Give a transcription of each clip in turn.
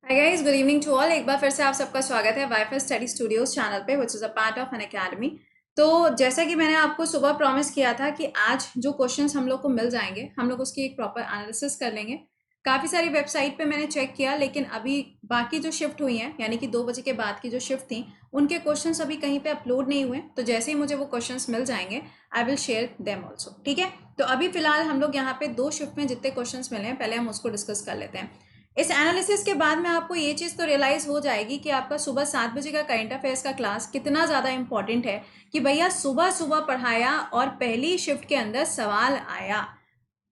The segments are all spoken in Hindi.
Hi guys, good evening to all. एक बार फिर से आप सबका स्वागत है वाईफाई स्टडी स्टूडियोज चैनल पे, which is a part of Unacademy. तो जैसा कि मैंने आपको सुबह प्रॉमिस किया था कि आज जो क्वेश्चंस हम लोग को मिल जाएंगे, हम लोग उसकी एक प्रॉपर एनालिसिस कर लेंगे। काफ़ी सारी वेबसाइट पे मैंने चेक किया, लेकिन अभी बाकी जो शिफ्ट हुई हैं, यानी कि 2 बजे के बाद की जो शिफ्ट थी, उनके क्वेश्चंस अभी कहीं पे अपलोड नहीं हुए। तो जैसे ही मुझे वो क्वेश्चंस मिल जाएंगे, I will share them also. ठीक है, तो अभी फिलहाल हम लोग यहाँ पे 2 शिफ्ट में जितने क्वेश्चंस मिले हैं, पहले हम उसको डिस्कस कर लेते हैं। इस एनालिसिस के बाद में आपको ये चीज़ तो रियलाइज़ हो जाएगी कि आपका सुबह 7 बजे का करंट अफेयर्स का क्लास कितना ज़्यादा इंपॉर्टेंट है। कि भैया सुबह सुबह पढ़ाया और पहली शिफ्ट के अंदर सवाल आया।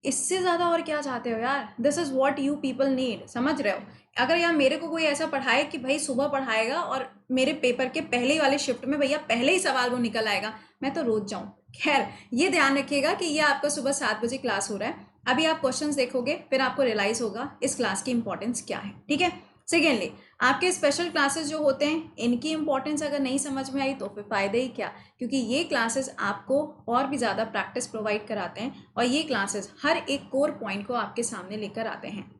इससे ज़्यादा और क्या चाहते हो यार? This is what you people need. समझ रहे हो? अगर यार मेरे को कोई ऐसा पढ़ाए कि भाई सुबह पढ़ाएगा और मेरे पेपर के पहले वाले शिफ्ट में भैया पहले ही सवाल वो निकल आएगा, मैं तो रोज जाऊं। खैर, ये ध्यान रखिएगा कि ये आपका सुबह 7 बजे क्लास हो रहा है। अभी आप क्वेश्चंस देखोगे, फिर आपको रियलाइज होगा इस क्लास की इंपॉर्टेंस क्या है। ठीक है। सेकेंडली, आपके स्पेशल क्लासेस जो होते हैं, इनकी इंपॉर्टेंस अगर नहीं समझ में आई तो फिर फायदे ही क्या। क्योंकि ये क्लासेस आपको और भी ज़्यादा प्रैक्टिस प्रोवाइड कराते हैं, और ये क्लासेस हर एक कोर पॉइंट को आपके सामने लेकर आते हैं।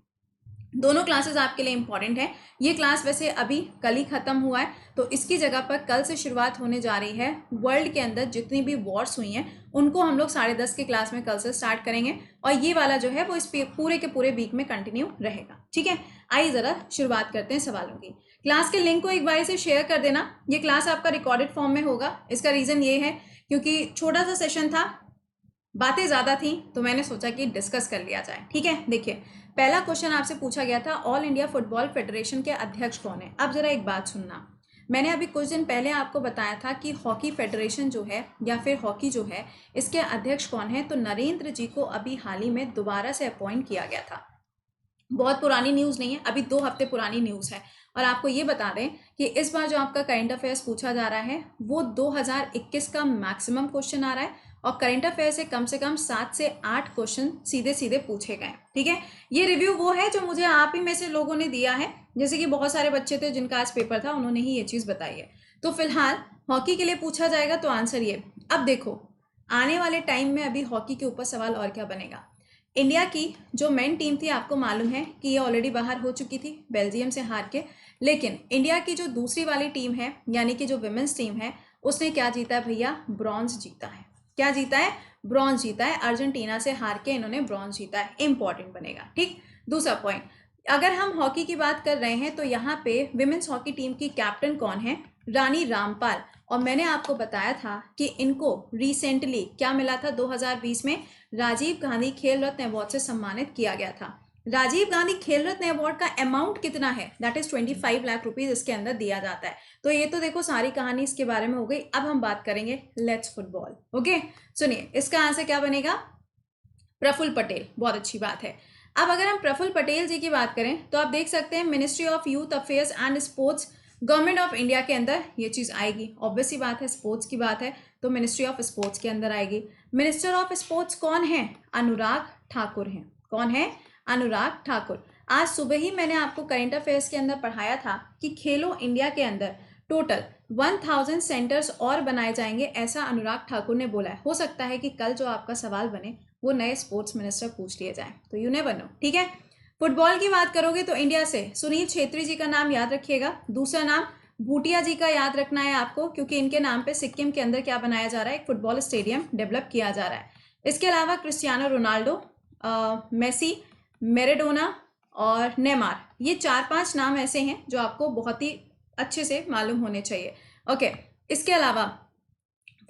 दोनों क्लासेस आपके लिए इंपॉर्टेंट है। ये क्लास वैसे अभी कल ही खत्म हुआ है, तो इसकी जगह पर कल से शुरुआत होने जा रही है। वर्ल्ड के अंदर जितनी भी वॉर्स हुई हैं, उनको हम लोग 10:30 के क्लास में कल से स्टार्ट करेंगे, और ये वाला जो है वो इस पूरे के पूरे वीक में कंटिन्यू रहेगा। ठीक है, आइए ज़रा शुरुआत करते हैं सवालों की। क्लास के लिंक को एक बार से शेयर कर देना। ये क्लास आपका रिकॉर्डेड फॉर्म में होगा। इसका रीज़न ये है क्योंकि छोटा सा सेशन था, बातें ज़्यादा थी, तो मैंने सोचा कि डिस्कस कर लिया जाए। ठीक है, देखिए, पहला क्वेश्चन आपसे पूछा गया था, ऑल इंडिया फुटबॉल फेडरेशन के अध्यक्ष कौन है। अब जरा एक बात सुनना। मैंने अभी कुछ दिन पहले आपको बताया था कि हॉकी फेडरेशन जो है, या फिर हॉकी जो है, इसके अध्यक्ष कौन है। तो नरेंद्र जी को अभी हाल ही में दोबारा से अपॉइंट किया गया था। बहुत पुरानी न्यूज़ नहीं है, अभी 2 हफ्ते पुरानी न्यूज़ है। और आपको ये बता दें कि इस बार जो आपका करंट अफेयर्स पूछा जा रहा है, वो 2021 का मैक्सिमम क्वेश्चन आ रहा है, और करंट अफेयर से कम 7 से 8 क्वेश्चन सीधे सीधे पूछे गए। ठीक है, ये रिव्यू वो है जो मुझे आप ही में से लोगों ने दिया है। जैसे कि बहुत सारे बच्चे थे जिनका आज पेपर था, उन्होंने ही ये चीज़ बताई है। तो फिलहाल हॉकी के लिए पूछा जाएगा, तो आंसर ये। अब देखो, आने वाले टाइम में अभी हॉकी के ऊपर सवाल और क्या बनेगा। इंडिया की जो मेन टीम थी, आपको मालूम है कि ये ऑलरेडी बाहर हो चुकी थी बेल्जियम से हार के। लेकिन इंडिया की जो दूसरी वाली टीम है, यानी कि जो विमेंस टीम है, उसने क्या जीता है भैया? ब्रॉन्ज जीता है। क्या जीता है? ब्रॉन्ज जीता है। अर्जेंटीना से हार के इन्होंने ब्रॉन्ज जीता है। इंपॉर्टेंट बनेगा। ठीक, दूसरा पॉइंट, अगर हम हॉकी की बात कर रहे हैं, तो यहाँ पे विमेंस हॉकी टीम की कैप्टन कौन है? रानी रामपाल। और मैंने आपको बताया था कि इनको रिसेंटली क्या मिला था, 2020 में राजीव गांधी खेल रत्न अवार्ड से सम्मानित किया गया था। राजीव गांधी खेल रत्न अवार्ड का अमाउंट कितना है? दैट इज 25 लाख रुपीज इसके अंदर दिया जाता है। तो ये तो देखो सारी कहानी इसके बारे में हो गई। अब हम बात करेंगे लेट्स फुटबॉल। ओके, सुनिए, इसका आंसर क्या बनेगा? प्रफुल्ल पटेल। बहुत अच्छी बात है। अब अगर हम प्रफुल्ल पटेल जी की बात करें, तो आप देख सकते हैं ministry of youth affairs and sports, government of India के अंदर ये चीज़ आएगी। ऑब्वियस सी बात है, स्पोर्ट्स की बात है, तो मिनिस्ट्री ऑफ स्पोर्ट्स के अंदर आएगी। मिनिस्टर ऑफ स्पोर्ट्स कौन है? अनुराग ठाकुर हैं। कौन है? अनुराग ठाकुर। आज सुबह ही मैंने आपको करंट अफेयर्स के अंदर पढ़ाया था कि खेलो इंडिया के अंदर टोटल 1000 सेंटर्स और बनाए जाएंगे, ऐसा अनुराग ठाकुर ने बोला है। हो सकता है कि कल जो आपका सवाल बने वो नए स्पोर्ट्स मिनिस्टर पूछ लिए जाए, तो यू नेवर नो। ठीक है, फुटबॉल की बात करोगे तो इंडिया से सुनील छेत्री जी का नाम याद रखिएगा। दूसरा नाम भूटिया जी का याद रखना है आपको, क्योंकि इनके नाम पे सिक्किम के अंदर क्या बनाया जा रहा है? एक फुटबॉल स्टेडियम डेवलप किया जा रहा है। इसके अलावा क्रिस्टियानो रोनाल्डो, मेसी, मेरेडोना और नेमार, ये 4-5 नाम ऐसे हैं जो आपको बहुत ही अच्छे से मालूम होने चाहिए। ओके, इसके अलावा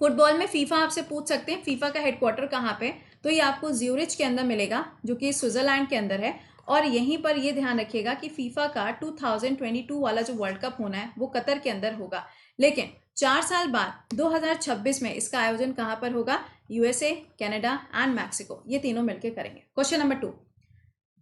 फुटबॉल में फीफा आपसे पूछ सकते हैं, फीफा का हेडक्वार्टर कहाँ पे? तो ये आपको ज्यूरिच के अंदर मिलेगा, जो कि स्विट्जरलैंड के अंदर है। और यहीं पर ये ध्यान रखिएगा कि फीफा का 2022 वाला जो वर्ल्ड कप होना है वो कतर के अंदर होगा। लेकिन 4 साल बाद 2026 में इसका आयोजन कहाँ पर होगा? यूएसए, कनाडा एंड मैक्सिको, ये तीनों मिलकर करेंगे। Question number 2,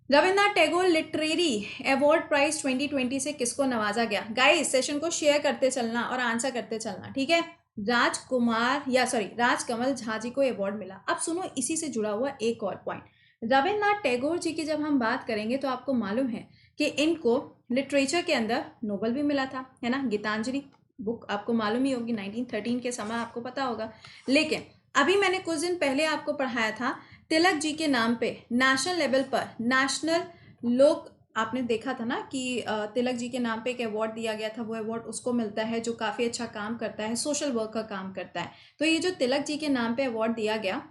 Rabindranath Tagore literary award prize 2020 से किसको नवाजा गया? गाइस, सेशन को शेयर करते चलना और आंसर करते चलना। ठीक है, राजकमल झा जी को अवार्ड मिला। अब सुनो, इसी से जुड़ा हुआ एक और पॉइंट, रविन्द्रनाथ टैगोर जी की जब हम बात करेंगे तो आपको मालूम है कि इनको लिटरेचर के अंदर नोबेल भी मिला था, है ना? गीतांजलि बुक आपको मालूम ही होगी, 1913 के समय, आपको पता होगा। लेकिन अभी मैंने कुछ दिन पहले आपको पढ़ाया था, तिलक जी के नाम पे नेशनल लेवल पर नेशनल लोक आपने देखा था ना कि तिलक जी के नाम पे एक अवार्ड दिया गया था, वो अवार्ड उसको मिलता है जो काफ़ी अच्छा काम करता है, सोशल वर्क का काम करता है। तो ये जो तिलक जी के नाम पे अवार्ड दिया गया,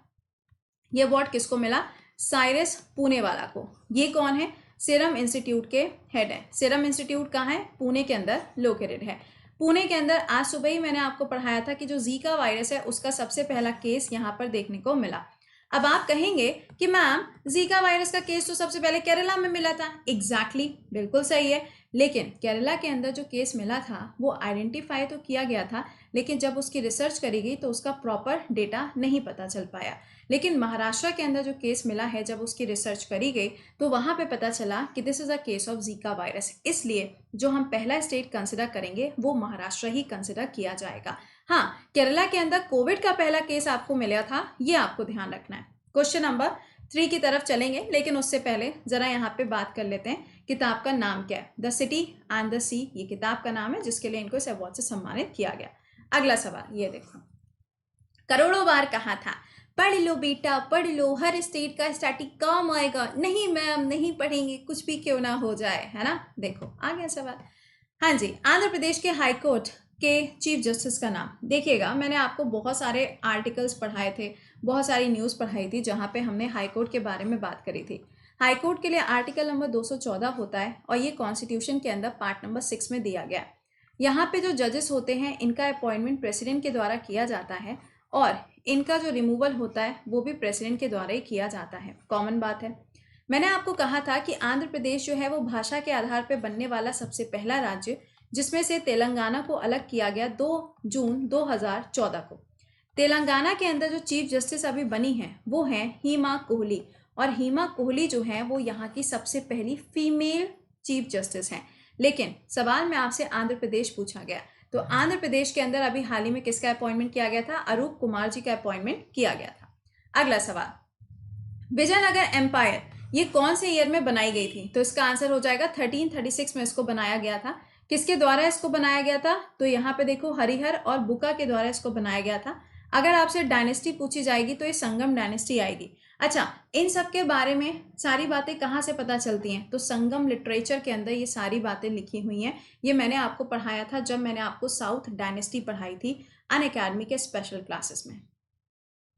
ये अवार्ड किसको मिला? साइरस पूनेवाला को। ये कौन है? सीरम इंस्टीट्यूट के हेड है। सीरम इंस्टीट्यूट कहाँ है? पुणे के अंदर लोकेटेड है। पुणे के अंदर आज सुबह ही मैंने आपको पढ़ाया था कि जो जीका वायरस है उसका सबसे पहला केस यहाँ पर देखने को मिला। अब आप कहेंगे कि मैम जीका वायरस का केस तो सबसे पहले केरला में मिला था। एग्जैक्टली, बिल्कुल सही है। लेकिन केरला के अंदर जो केस मिला था वो आइडेंटिफाई तो किया गया था, लेकिन जब उसकी रिसर्च करी गई तो उसका प्रॉपर डेटा नहीं पता चल पाया। लेकिन महाराष्ट्र के अंदर जो केस मिला है, जब उसकी रिसर्च करी गई तो वहां पे पता चला कि this is a case of Zika virus. इसलिए जो हम पहला स्टेट कंसिडर करेंगे वो महाराष्ट्र ही कंसिडर किया जाएगा। हाँ, केरला के अंदर कोविड का पहला केस आपको मिला था, ये आपको ध्यान रखना है। क्वेश्चन नंबर 3 की तरफ चलेंगे, लेकिन उससे पहले जरा यहाँ पे बात कर लेते हैं किताब का नाम क्या है। द सिटी एंड द सी, ये किताब का नाम है जिसके लिए इनको इस अवार्ड से सम्मानित किया गया। अगला सवाल ये देखो, करोड़ों बार कहा था पढ़ लो बेटा पढ़ लो, हर स्टेट का स्टैटिक काम आएगा। नहीं मैम नहीं पढ़ेंगे, कुछ भी क्यों ना हो जाए, है ना। देखो आ गया सवाल। हाँ जी, आंध्र प्रदेश के हाई कोर्ट के चीफ जस्टिस का नाम देखिएगा। मैंने आपको बहुत सारे आर्टिकल्स पढ़ाए थे, बहुत सारी न्यूज़ पढ़ाई थी जहाँ पे हमने हाई कोर्ट के बारे में बात करी थी। हाई कोर्ट के लिए आर्टिकल नंबर 214 होता है और ये कॉन्स्टिट्यूशन के अंदर पार्ट नंबर 6 में दिया गया है। यहाँ पे जो जजेस होते हैं इनका अपॉइंटमेंट प्रेसिडेंट के द्वारा किया जाता है और इनका जो रिमूवल होता है वो भी प्रेसिडेंट के द्वारा ही किया जाता है। कॉमन बात है। मैंने आपको कहा था कि आंध्र प्रदेश जो है वो भाषा के आधार पर बनने वाला सबसे पहला राज्य, जिसमें से तेलंगाना को अलग किया गया 2 जून 2014 को। तेलंगाना के अंदर जो चीफ जस्टिस अभी बनी है वो है हीमा कोहली, और हीमा कोहली जो है वो यहाँ की सबसे पहली फीमेल चीफ जस्टिस हैं। लेकिन सवाल में आपसे आंध्र प्रदेश पूछा गया, तो आंध्र प्रदेश के अंदर अभी हाल ही में किसका अपॉइंटमेंट किया गया था? अरूप कुमार जी का अपॉइंटमेंट किया गया था। अगला सवाल, विजयनगर एम्पायर ये कौन से ईयर में बनाई गई थी? तो इसका आंसर हो जाएगा 1336 में इसको बनाया गया था। किसके द्वारा इसको बनाया गया था? तो यहाँ पे देखो हरिहर और बुका के द्वारा इसको बनाया गया था। अगर आपसे डायनेस्टी पूछी जाएगी तो ये संगम डायनेस्टी आएगी। अच्छा, इन सब के बारे में सारी बातें कहाँ से पता चलती हैं? तो संगम लिटरेचर के अंदर ये सारी बातें लिखी हुई हैं। ये मैंने आपको पढ़ाया था जब मैंने आपको साउथ डायनेस्टी पढ़ाई थी अनअकैडमी के स्पेशल क्लासेस में।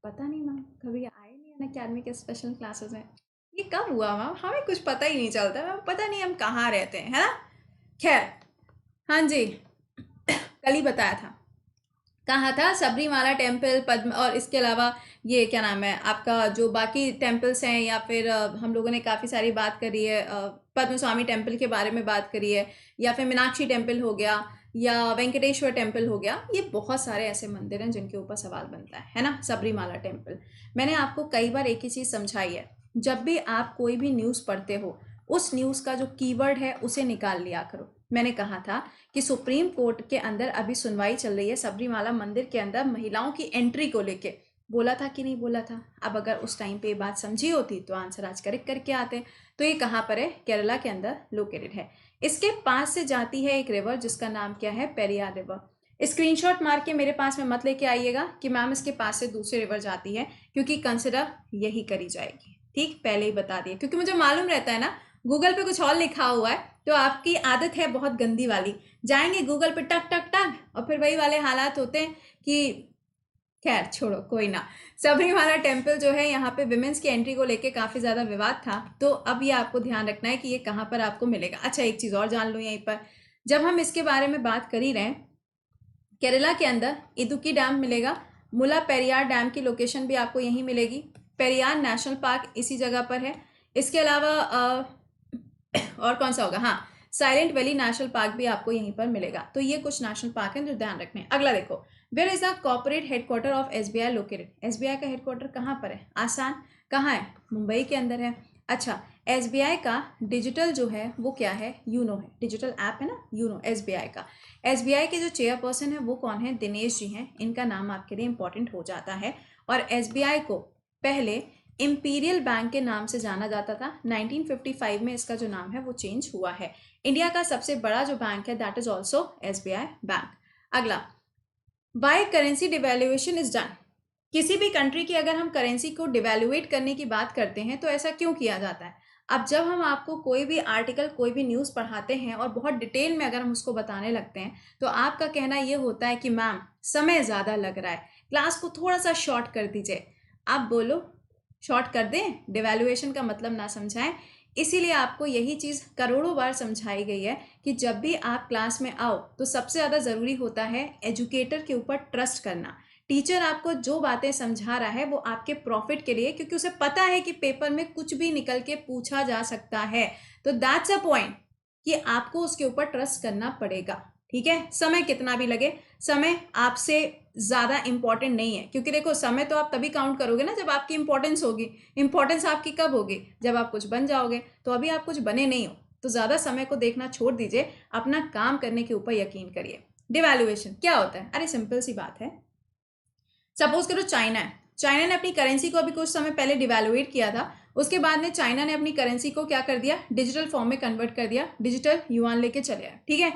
पता नहीं मैम, कभी आए नहीं अनअकैडमी के स्पेशल क्लासेस में? ये कब हुआ मैम? हमें कुछ पता ही नहीं चलता मैम, पता नहीं हम कहाँ रहते हैं, है ना। खैर, हाँ जी, कल ही बताया था, कहा था सबरीमाला टेम्पल पद्म, और इसके अलावा ये क्या नाम है आपका, जो बाकी टेम्पल्स हैं, या फिर हम लोगों ने काफ़ी सारी बात करी है, पद्म स्वामी टेम्पल के बारे में बात करी है, या फिर मीनाक्षी टेम्पल हो गया, या वेंकटेश्वर टेम्पल हो गया। ये बहुत सारे ऐसे मंदिर हैं जिनके ऊपर सवाल बनता है ना। सबरीमाला टेम्पल मैंने आपको कई बार एक ही चीज़ समझाई है, जब भी आप कोई भी न्यूज़ पढ़ते हो उस न्यूज़ का जो कीवर्ड है उसे निकाल लिया करो। मैंने कहा था कि सुप्रीम कोर्ट के अंदर अभी सुनवाई चल रही है सबरीमाला मंदिर के अंदर महिलाओं की एंट्री को लेके। बोला था कि नहीं बोला था? अब अगर उस टाइम पे ये बात समझी होती तो आंसर आज करेक्ट करके आते। तो ये कहाँ पर है? केरला के अंदर लोकेटेड है। इसके पास से जाती है एक रिवर जिसका नाम क्या है? पेरियार रिवर। स्क्रीनशॉट मार के मेरे पास में मत लेके आइएगा कि मैम इसके पास से दूसरी रिवर जाती है, क्योंकि कंसिडर यही करी जाएगी। ठीक, पहले ही बता दिया, क्योंकि मुझे मालूम रहता है ना गूगल पे कुछ और लिखा हुआ है, तो आपकी आदत है बहुत गंदी वाली, जाएंगे गूगल पे टक टक टक और फिर वही वाले हालात होते हैं कि खैर छोड़ो, कोई ना। सबरीमाला टेम्पल जो है यहाँ पे विमेंस की एंट्री को लेके काफ़ी ज़्यादा विवाद था, तो अब ये आपको ध्यान रखना है कि ये कहाँ पर आपको मिलेगा। अच्छा, एक चीज़ और जान लो यहीं पर, जब हम इसके बारे में बात कर ही रहे हैं, केरला के अंदर इदुक्की डैम मिलेगा, मुला पेरियार डैम की लोकेशन भी आपको यहीं मिलेगी, पेरियार नेशनल पार्क इसी जगह पर है। इसके अलावा और कौन सा होगा? हाँ, साइलेंट वैली नेशनल पार्क भी आपको यहीं पर मिलेगा। तो ये कुछ नेशनल पार्क हैं जो ध्यान रखने हैं। अगला देखो, where is the corporate headquarter of SBI located? SBI का हेडक्वार्टर कहाँ पर है? आसान, कहाँ है? मुंबई के अंदर है। अच्छा, एसबीआई का डिजिटल जो है वो क्या है? यूनो है, डिजिटल ऐप है ना यूनो एसबीआई का। एसबीआई के जो चेयरपर्सन है वो कौन है? दिनेश जी हैं। इनका नाम आपके लिए इंपॉर्टेंट हो जाता है। और एसबीआई को पहले इंपीरियल बैंक के नाम से जाना जाता था। 1955 में इसका जो नाम है वो चेंज हुआ है। इंडिया का सबसे बड़ा जो बैंक है that is also SBI bank. अगला, why currency devaluation is done? किसी भी कंट्री की अगर हम करेंसी को डिवैल्यूएट करने की बात करते हैं तो ऐसा क्यों किया जाता है? अब जब हम आपको कोई भी आर्टिकल, कोई भी न्यूज़ पढ़ाते हैं और बहुत डिटेल में अगर हम उसको बताने लगते हैं, तो आपका कहना ये होता है कि मैम समय ज़्यादा लग रहा है, क्लास को थोड़ा सा शॉर्ट कर दीजिए। आप बोलो शॉर्ट कर दें, डिवैल्यूएशन का मतलब ना समझाएं। इसीलिए आपको यही चीज़ करोड़ों बार समझाई गई है कि जब भी आप क्लास में आओ तो सबसे ज़्यादा ज़रूरी होता है एजुकेटर के ऊपर ट्रस्ट करना। टीचर आपको जो बातें समझा रहा है वो आपके प्रॉफिट के लिए, क्योंकि उसे पता है कि पेपर में कुछ भी निकल के पूछा जा सकता है। तो दैट्स अ पॉइंट कि आपको उसके ऊपर ट्रस्ट करना पड़ेगा। ठीक है, समय कितना भी लगे, समय आपसे ज़्यादा इंपॉर्टेंट नहीं है, क्योंकि देखो समय तो आप तभी काउंट करोगे ना जब आपकी इंपॉर्टेंस होगी। इंपॉर्टेंस आपकी कब होगी? जब आप कुछ बन जाओगे। तो अभी आप कुछ बने नहीं हो, तो ज़्यादा समय को देखना छोड़ दीजिए, अपना काम करने के ऊपर यकीन करिए। डिवैल्यूएशन क्या होता है? अरे सिंपल सी बात है, सपोज करो चाइना है, चाइना ने अपनी करेंसी को अभी कुछ समय पहले डिवैल्यूएट किया था। उसके बाद में चाइना ने अपनी करेंसी को क्या कर दिया? डिजिटल फॉर्म में कन्वर्ट कर दिया, डिजिटल युआन लेके चले आए। ठीक है,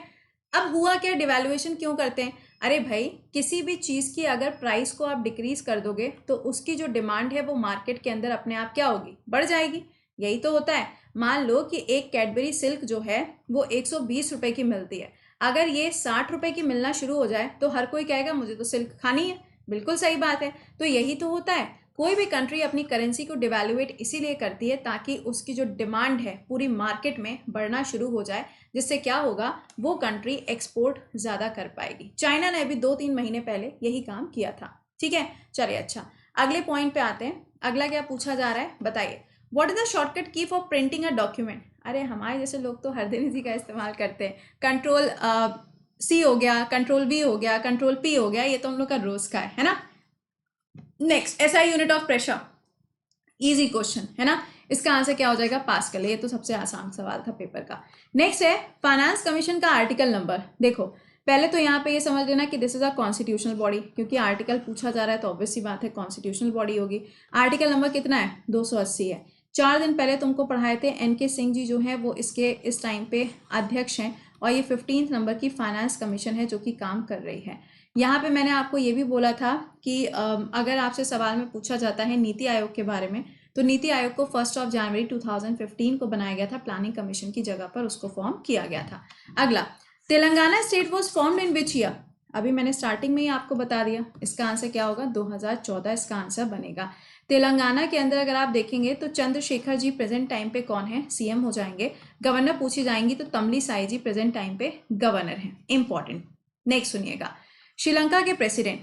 अब हुआ क्या? डिवैल्यूएशन क्यों करते हैं? अरे भाई, किसी भी चीज़ की अगर प्राइस को आप डिक्रीज कर दोगे तो उसकी जो डिमांड है वो मार्केट के अंदर अपने आप क्या होगी? बढ़ जाएगी। यही तो होता है। मान लो कि एक कैडबरी सिल्क जो है वो 120 रुपए की मिलती है, अगर ये 60 रुपए की मिलना शुरू हो जाए तो हर कोई कहेगा मुझे तो सिल्क खानी है। बिल्कुल सही बात है। तो यही तो होता है, कोई भी कंट्री अपनी करेंसी को डिवैल्यूएट इसीलिए करती है ताकि उसकी जो डिमांड है पूरी मार्केट में बढ़ना शुरू हो जाए, जिससे क्या होगा? वो कंट्री एक्सपोर्ट ज़्यादा कर पाएगी। चाइना ने अभी 2-3 महीने पहले यही काम किया था। ठीक है, चलिए अच्छा, अगले पॉइंट पे आते हैं। अगला क्या पूछा जा रहा है, बताइए। व्हाट इज द शॉर्टकट की फॉर प्रिंटिंग अ डॉक्यूमेंट? अरे हमारे जैसे लोग तो हर दिन इसी का इस्तेमाल करते हैं। कंट्रोल सी हो गया, कंट्रोल वी हो गया, कंट्रोल पी हो गया, ये तो हम लोग का रोज का है ना। Next, SI unit of pressure, easy question है ना। इसका आंसर क्या हो जाएगा? पास्कल। ये तो सबसे आसान सवाल था पेपर का। नेक्स्ट है फाइनेंस कमीशन का आर्टिकल नंबर। देखो पहले तो यहाँ पे ये समझ लेना कि this is a constitutional body, क्योंकि आर्टिकल पूछा जा रहा है तो ऑब्वियस सी बात है कॉन्स्टिट्यूशनल बॉडी होगी। आर्टिकल नंबर कितना है? 280 है। 4 दिन पहले तुमको पढ़ाए थे, एनके सिंह जी जो है वो इसके इस टाइम पे अध्यक्ष हैं, और ये 15 नंबर की फाइनेंस कमीशन है जो कि काम कर रही है। यहाँ पे मैंने आपको ये भी बोला था कि अगर आपसे सवाल में पूछा जाता है नीति आयोग के बारे में, तो नीति आयोग को 1 जनवरी 2015 को बनाया गया था, प्लानिंग कमीशन की जगह पर उसको फॉर्म किया गया था। अगला, Telangana state was formed in which year? अभी मैंने स्टार्टिंग में ही आपको बता दिया, इसका आंसर क्या होगा? 2014 इसका आंसर बनेगा। तेलंगाना के अंदर अगर आप देखेंगे तो चंद्रशेखर जी प्रेजेंट टाइम पे कौन है? सीएम हो जाएंगे। गवर्नर पूछी जाएंगी तो तमली साई जी प्रेजेंट टाइम पे गवर्नर है। इंपॉर्टेंट। नेक्स्ट सुनिएगा, श्रीलंका के प्रेसिडेंट।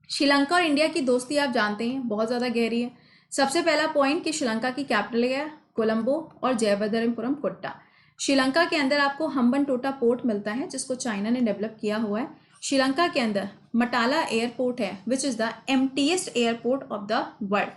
श्रीलंका और इंडिया की दोस्ती आप जानते हैं बहुत ज़्यादा गहरी है। सबसे पहला पॉइंट कि श्रीलंका की कैपिटल है कोलंबो और जयवर्धनपुरम कोट्टा। श्रीलंका के अंदर आपको हम्बनटोटा पोर्ट मिलता है जिसको चाइना ने डेवलप किया हुआ है। श्रीलंका के अंदर मटाला एयरपोर्ट है which is the emptiest airport of the world.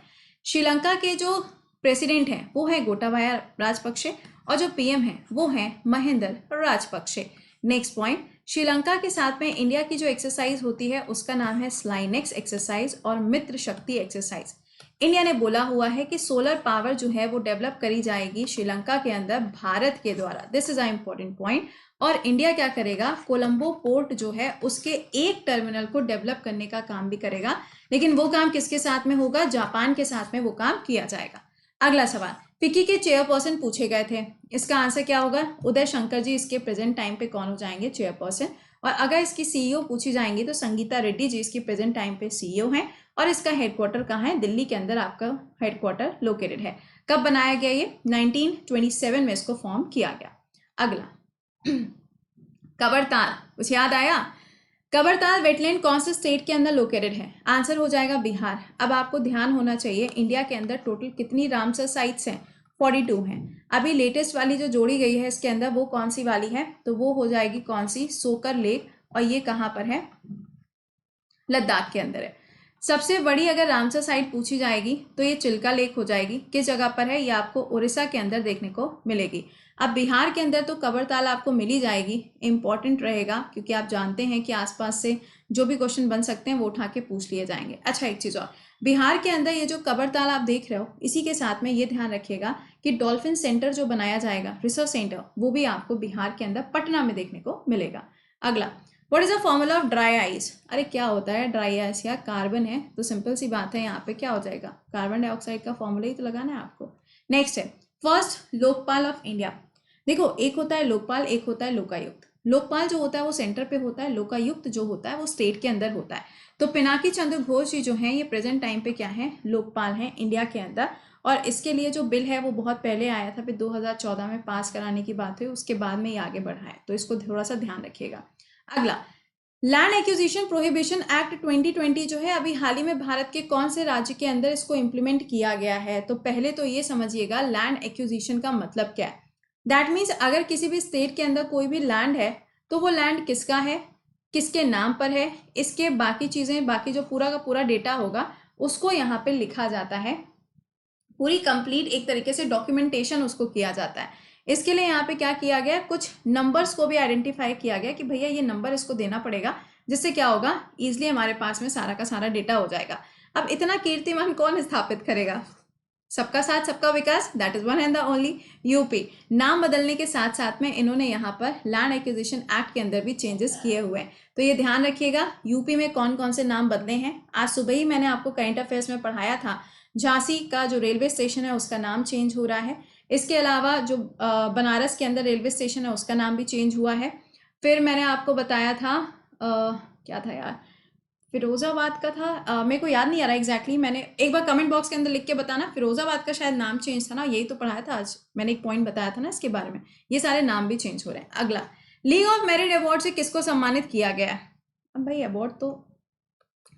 Sri Lanka के जो प्रेसिडेंट हैं वो है गोटाबाया राजपक्षे, और जो पीएम है वो है महेंद्र राजपक्षे। नेक्स्ट पॉइंट, श्रीलंका के साथ में इंडिया की जो एक्सरसाइज होती है उसका नाम है स्लाइनेक्स एक्सरसाइज और मित्र शक्ति एक्सरसाइज। इंडिया ने बोला हुआ है कि सोलर पावर जो है वो डेवलप करी जाएगी श्रीलंका के अंदर भारत के द्वारा। This is a important point. और इंडिया क्या करेगा? कोलंबो पोर्ट जो है उसके एक टर्मिनल को डेवलप करने का काम भी करेगा, लेकिन वो काम किसके साथ में होगा? जापान के साथ में वो काम किया जाएगा। अगला सवाल, फिक्की के चेयरपर्सन पूछे गए थे, इसका आंसर क्या होगा? उदय शंकर जी इसके प्रेजेंट टाइम पे कौन हो जाएंगे? चेयरपर्सन। और अगर इसकी सीईओ पूछी जाएंगी तो संगीता रेड्डी जी इसकी प्रेजेंट टाइम पे सीईओ हैं, और इसका हेडक्वार्टर कहाँ है? दिल्ली के अंदर आपका हेडक्वार्टर लोकेटेड है। कब बनाया गया ये? 1927 में इसको फॉर्म किया गया। अगला, कबरताल, कुछ याद आया? कबरताल वेटलैंड कौन से स्टेट के अंदर लोकेटेड है? आंसर हो जाएगा बिहार। अब आपको ध्यान होना चाहिए इंडिया के अंदर टोटल कितनी रामसर साइट्स हैं? 42 हैं। अभी लेटेस्ट वाली जो जोड़ी गई है इसके अंदर वो कौन सी वाली है? तो वो हो जाएगी कौन सी? सोकर लेक, और ये कहाँ पर है? लद्दाख के अंदर है। सबसे बड़ी अगर रामसर साइट पूछी जाएगी तो ये चिल्का लेक हो जाएगी। किस जगह पर है? ये आपको उड़ीसा के अंदर देखने को मिलेगी। अब बिहार के अंदर तो कबरताल आपको मिल ही जाएगी, इंपॉर्टेंट रहेगा क्योंकि आप जानते हैं कि आसपास से जो भी क्वेश्चन बन सकते हैं वो उठा के पूछ लिए जाएंगे। अच्छा, एक चीज़ और, बिहार के अंदर ये जो कबरताल आप देख रहे हो इसी के साथ में ये ध्यान रखिएगा कि डॉल्फिन सेंटर जो बनाया जाएगा, रिसर्च सेंटर, वो भी आपको बिहार के अंदर पटना में देखने को मिलेगा। अगला, what is the formula of dry ice? अरे क्या होता है ड्राई आइस? या कार्बन है, तो सिंपल सी बात है यहाँ पे क्या हो जाएगा? कार्बन डाइऑक्साइड का फॉर्मूला ही तो लगाना है आपको। नेक्स्ट है फर्स्ट, लोकपाल ऑफ इंडिया। देखो, एक होता है लोकपाल, एक होता है लोकायुक्त। लोकपाल जो होता है वो सेंटर पे होता है, लोकायुक्त जो होता है वो स्टेट के अंदर होता है। तो पिनाकी चंद्र घोष जी जो हैं ये प्रेजेंट टाइम पे क्या है, लोकपाल हैं इंडिया के अंदर। और इसके लिए जो बिल है वो बहुत पहले आया था, फिर 2014 में पास कराने की बात हुई, उसके बाद में ये आगे बढ़ा है, तो इसको थोड़ा सा ध्यान रखिएगा। अगला, लैंड एक्विजिशन प्रोहिबिशन एक्ट 2020 जो है अभी हाल ही में भारत के कौन से राज्य के अंदर इसको इम्प्लीमेंट किया गया है। तो पहले तो ये समझिएगा लैंड एक्विजिशन का मतलब क्या है। दैट मीन्स अगर किसी भी स्टेट के अंदर कोई भी लैंड है तो वो लैंड किसका है, किसके नाम पर है, इसके बाकी चीज़ें, बाकी जो पूरा का पूरा डेटा होगा उसको यहाँ पे लिखा जाता है। पूरी कंप्लीट एक तरीके से डॉक्यूमेंटेशन उसको किया जाता है। इसके लिए यहाँ पे क्या किया गया, कुछ नंबर्स को भी आइडेंटिफाई किया गया कि भैया ये नंबर इसको देना पड़ेगा, जिससे क्या होगा, इजिली हमारे पास में सारा का सारा डेटा हो जाएगा। अब इतना कीर्तिमान कौन स्थापित करेगा, सबका साथ सबका विकास, that is one and the only UP. नाम बदलने के साथ साथ में इन्होंने यहाँ पर लैंड एक्विजिशन एक्ट के अंदर भी चेंजेस किए हुए हैं। तो ये ध्यान रखिएगा यूपी में कौन कौन से नाम बदले हैं। आज सुबह ही मैंने आपको करंट अफेयर्स में पढ़ाया था, झांसी का जो रेलवे स्टेशन है उसका नाम चेंज हो रहा है। इसके अलावा जो बनारस के अंदर रेलवे स्टेशन है उसका नाम भी चेंज हुआ है। फिर मैंने आपको बताया था क्या था यार, फिरोजाबाद का था, मेरे को याद नहीं आ रहा एग्जैक्टली, मैंने एक बार कमेंट बॉक्स के अंदर लिख के बताना। फिरोजाबाद का शायद नाम चेंज था ना, यही तो पढ़ाया था आज मैंने, एक पॉइंट बताया था ना इसके बारे में। ये सारे नाम भी चेंज हो रहे हैं। अगला, लीग ऑफ मेरिट अवार्ड से किसको सम्मानित किया गया है। अब भाई अवार्ड तो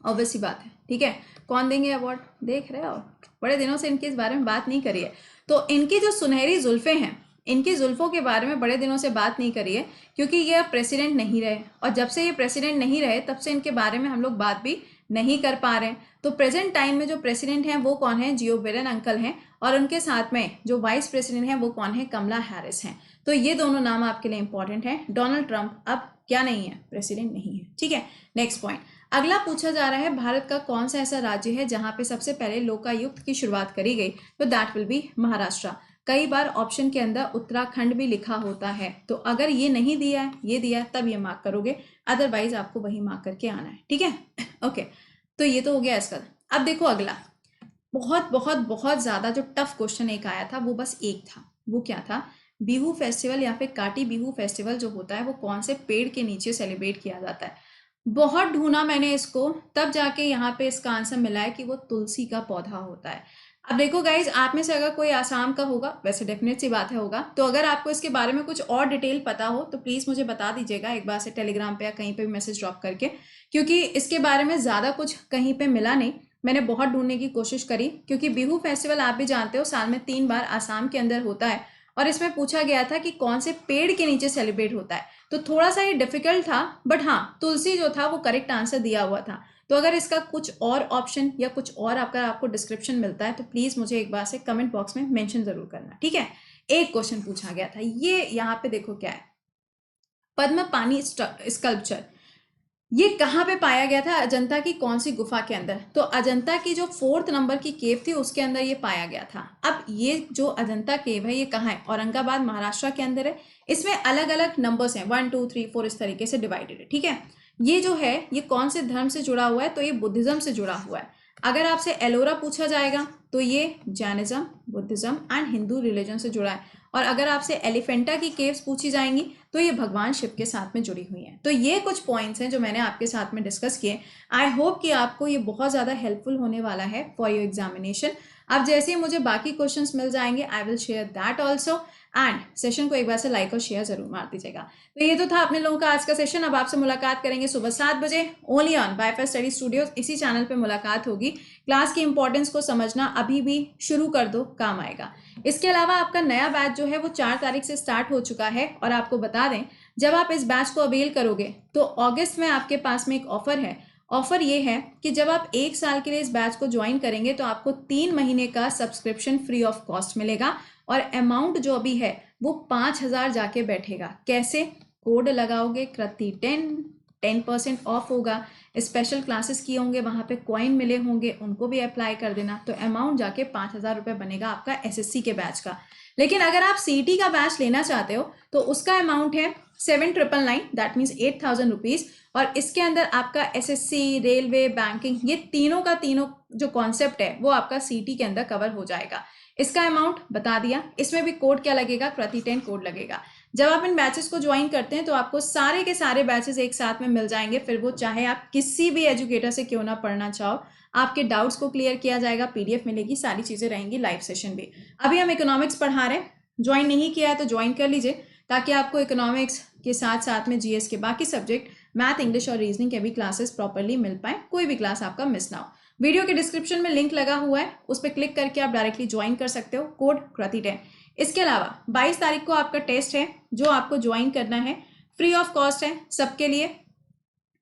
ऑब्वियस सी बात है, ठीक है, कौन देंगे अवार्ड, देख रहे हो, बड़े दिनों से इनके इस बारे में बात नहीं करी है। तो इनकी जो सुनहरी जुल्फे हैं, इनकी जुल्फों के बारे में बड़े दिनों से बात नहीं करी है, क्योंकि ये अब प्रेसिडेंट नहीं रहे, और जब से ये प्रेसिडेंट नहीं रहे तब से इनके बारे में हम लोग बात भी नहीं कर पा रहे हैं। तो प्रेजेंट टाइम में जो प्रेसिडेंट हैं वो कौन है, जियो बिडेन अंकल हैं, और उनके साथ में जो वाइस प्रेसिडेंट हैं वो कौन है, कमला हैरिस हैं। तो ये दोनों नाम आपके लिए इंपॉर्टेंट है। डोनाल्ड ट्रंप अब क्या नहीं है, प्रेसिडेंट नहीं है, ठीक है। नेक्स्ट पॉइंट, अगला पूछा जा रहा है, भारत का कौन सा ऐसा राज्य है जहां पे सबसे पहले लोकायुक्त की शुरुआत करी गई। तो दैट विल बी महाराष्ट्र। कई बार ऑप्शन के अंदर उत्तराखंड भी लिखा होता है, तो अगर ये नहीं दिया है, ये दिया है, तब ये मार्क करोगे, अदरवाइज आपको वही मार्क करके आना है, ठीक है। ओके, तो ये तो हो गया इसका। अब देखो अगला, बहुत बहुत बहुत ज्यादा जो टफ क्वेश्चन एक आया था, वो बस एक था, वो क्या था, बिहू फेस्टिवल या फिर काटी बिहू फेस्टिवल जो होता है वो कौन से पेड़ के नीचे सेलिब्रेट किया जाता है। बहुत ढूंढा मैंने इसको, तब जाके यहाँ पे इसका आंसर मिला है कि वो तुलसी का पौधा होता है। अब देखो गाइज, आप में से अगर कोई आसाम का होगा, वैसे डेफिनेट सी बात है होगा, तो अगर आपको इसके बारे में कुछ और डिटेल पता हो तो प्लीज मुझे बता दीजिएगा एक बार से टेलीग्राम पे या कहीं पे भी मैसेज ड्रॉप करके, क्योंकि इसके बारे में ज्यादा कुछ कहीं पे मिला नहीं। मैंने बहुत ढूंढने की कोशिश करी, क्योंकि बिहू फेस्टिवल आप भी जानते हो साल में 3 बार आसाम के अंदर होता है, और इसमें पूछा गया था कि कौन से पेड़ के नीचे सेलिब्रेट होता है। तो थोड़ा सा ये डिफिकल्ट था, बट हाँ तुलसी जो था वो करेक्ट आंसर दिया हुआ था। तो अगर इसका कुछ और ऑप्शन या कुछ और आपको डिस्क्रिप्शन मिलता है तो प्लीज मुझे एक बार से कमेंट बॉक्स में मेंशन जरूर करना, ठीक है। एक क्वेश्चन पूछा गया था, ये यहाँ पे देखो क्या है, पद्म पानी स्कल्पचर, ये कहाँ पे पाया गया था, अजंता की कौन सी गुफा के अंदर। तो अजंता की जो 4th नंबर की केव थी उसके अंदर ये पाया गया था। अब ये जो अजंता केव है ये कहाँ है, औरंगाबाद महाराष्ट्र के अंदर है। इसमें अलग अलग नंबर्स हैं, 1 2 3 4 इस तरीके से डिवाइडेड है, ठीक है। ये जो है ये कौन से धर्म से जुड़ा हुआ है, तो ये बुद्धिज्म से जुड़ा हुआ है। अगर आपसे एलोरा पूछा जाएगा तो ये Jainism, Buddhism and Hindu religion से जुड़ा है। और अगर आपसे एलिफेंटा की केव्स पूछी जाएंगी तो ये भगवान शिव के साथ में जुड़ी हुई हैं। तो ये कुछ पॉइंट्स हैं जो मैंने आपके साथ में डिस्कस किए। आई होप कि आपको ये बहुत ज़्यादा हेल्पफुल होने वाला है फॉर योर एग्जामिनेशन। अब जैसे ही मुझे बाकी क्वेश्चंस मिल जाएंगे I will share that also, and session को एक बार से लाइक और शेयर जरूर मार दीजिएगा। तो ये तो था अपने लोगों का आज का सेशन। अब आपसे मुलाकात करेंगे सुबह 7 बजे only on wifi study studios, इसी चैनल पे मुलाकात होगी। क्लास की इंपॉर्टेंस को समझना अभी भी शुरू कर दो, काम आएगा। इसके अलावा आपका नया बैच जो है वो 4 तारीख से स्टार्ट हो चुका है, और आपको बता दें जब आप इस बैच को अवेल करोगे तो अगस्त में आपके पास में एक ऑफर है। ऑफर ये है कि जब आप 1 साल के लिए इस बैच को ज्वाइन करेंगे तो आपको 3 महीने का सब्सक्रिप्शन फ्री ऑफ कॉस्ट मिलेगा, और अमाउंट जो अभी है वो 5,000 जाके बैठेगा। कैसे, कोड लगाओगे कृति 10% ऑफ होगा, स्पेशल क्लासेस किए होंगे, वहां पे कॉइन मिले होंगे, उनको भी अप्लाई कर देना, तो अमाउंट जाके 5,000 रुपये बनेगा आपका एसएससी के बैच का। लेकिन अगर आप सीटी का बैच लेना चाहते हो तो उसका अमाउंट है 7,999, दैट मीन्स 8,000 रुपीज, और इसके अंदर आपका एसएससी, रेलवे, बैंकिंग, ये तीनों का तीनों जो कॉन्सेप्ट है वो आपका सीटी के अंदर कवर हो जाएगा। इसका अमाउंट बता दिया, इसमें भी कोड क्या लगेगा, कृति 10 कोड लगेगा। जब आप इन बैचेस को ज्वाइन करते हैं तो आपको सारे के सारे बैचेस एक साथ में मिल जाएंगे, फिर वो चाहे आप किसी भी एजुकेटर से क्यों ना पढ़ना चाहो, आपके डाउट्स को क्लियर किया जाएगा, पीडीएफ मिलेगी, सारी चीजें रहेंगी, लाइव सेशन भी। अभी हम इकोनॉमिक्स पढ़ा रहे हैं, ज्वाइन नहीं किया है तो ज्वाइन कर लीजिए, ताकि आपको इकोनॉमिक्स के साथ साथ में जीएस के बाकी सब्जेक्ट, मैथ, इंग्लिश और रीजनिंग के भी क्लासेस प्रॉपरली मिल पाए, कोई भी क्लास आपका मिस ना हो। वीडियो के डिस्क्रिप्शन में लिंक लगा हुआ है, उस पर क्लिक करके आप डायरेक्टली ज्वाइन कर सकते हो, कोड कृति 10। इसके अलावा 22 तारीख को आपका टेस्ट है जो आपको ज्वाइन करना है, फ्री ऑफ कॉस्ट है सबके लिए।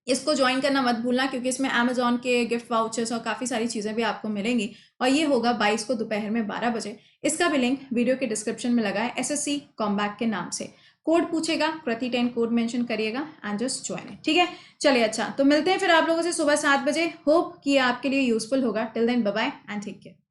इसको ज्वाइन करना मत भूलना, क्योंकि इसमें अमेजॉन के गिफ्ट वाउचर्स और काफ़ी सारी चीज़ें भी आपको मिलेंगी, और ये होगा 22 को दोपहर में 12 बजे। इसका भी लिंक वीडियो के डिस्क्रिप्शन में लगा है, एसएससी कॉम्बैक के नाम से। कोड पूछेगा, कृति 10 कोड मेंशन करिएगा एंड जस्ट ज्वाइन, ठीक है। चलिए, अच्छा तो मिलते हैं फिर आप लोगों से सुबह 7 बजे। होप कि आपके लिए यूजफुल होगा। Till then bye bye and take care.